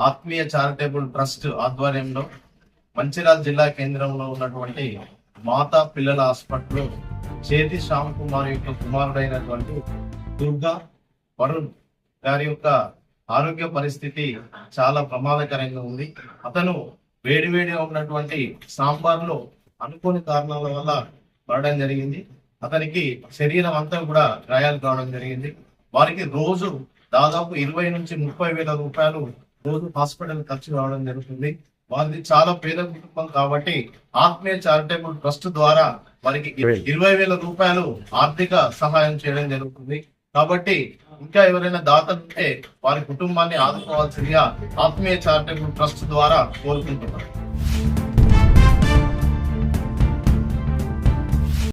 ఆత్మీయ charitable trust ఆధ్వర్యంలో మంచిర్యాల జిల్లా కేంద్రంలో ఉన్నటువంటి మాతా పిల్లల హాస్పిటల్ చేతి శ్యామ్ కుమార్ యొక్క కుమారుడైనటువంటి దుర్గా వరుణ్ గారి యొక్క ఆరోగ్య పరిస్థితి చాలా ప్రమాదకరంగా ఉంది. అతను వేడివేడిగా ఉన్నటువంటి సాంబార్లో అనుకోని కారణాల వల్ల పడడం జరిగింది. అతనికి శరీరం అంతా కూడా గాయాలు కావడం జరిగింది. వారికి రోజు దాదాపు 20 నుంచి 30 వేల రూపాయలు రోజు హాస్పిటల్ ఖర్చు కావడం జరుగుతుంది. వారిది చాలా పేద కుటుంబం కాబట్టి ఆత్మీయ చారిటబుల్ ట్రస్ట్ ద్వారా వారికి 20,000 రూపాయలు ఆర్థిక సహాయం చేయడం జరుగుతుంది. కాబట్టి ఇంకా ఎవరైనా దాతలు ఉంటే వారి కుటుంబాన్ని ఆదుకోవాల్సిందిగా ఆత్మీయ చారిటబుల్ ట్రస్ట్ ద్వారా కోరుకుంటున్నారు.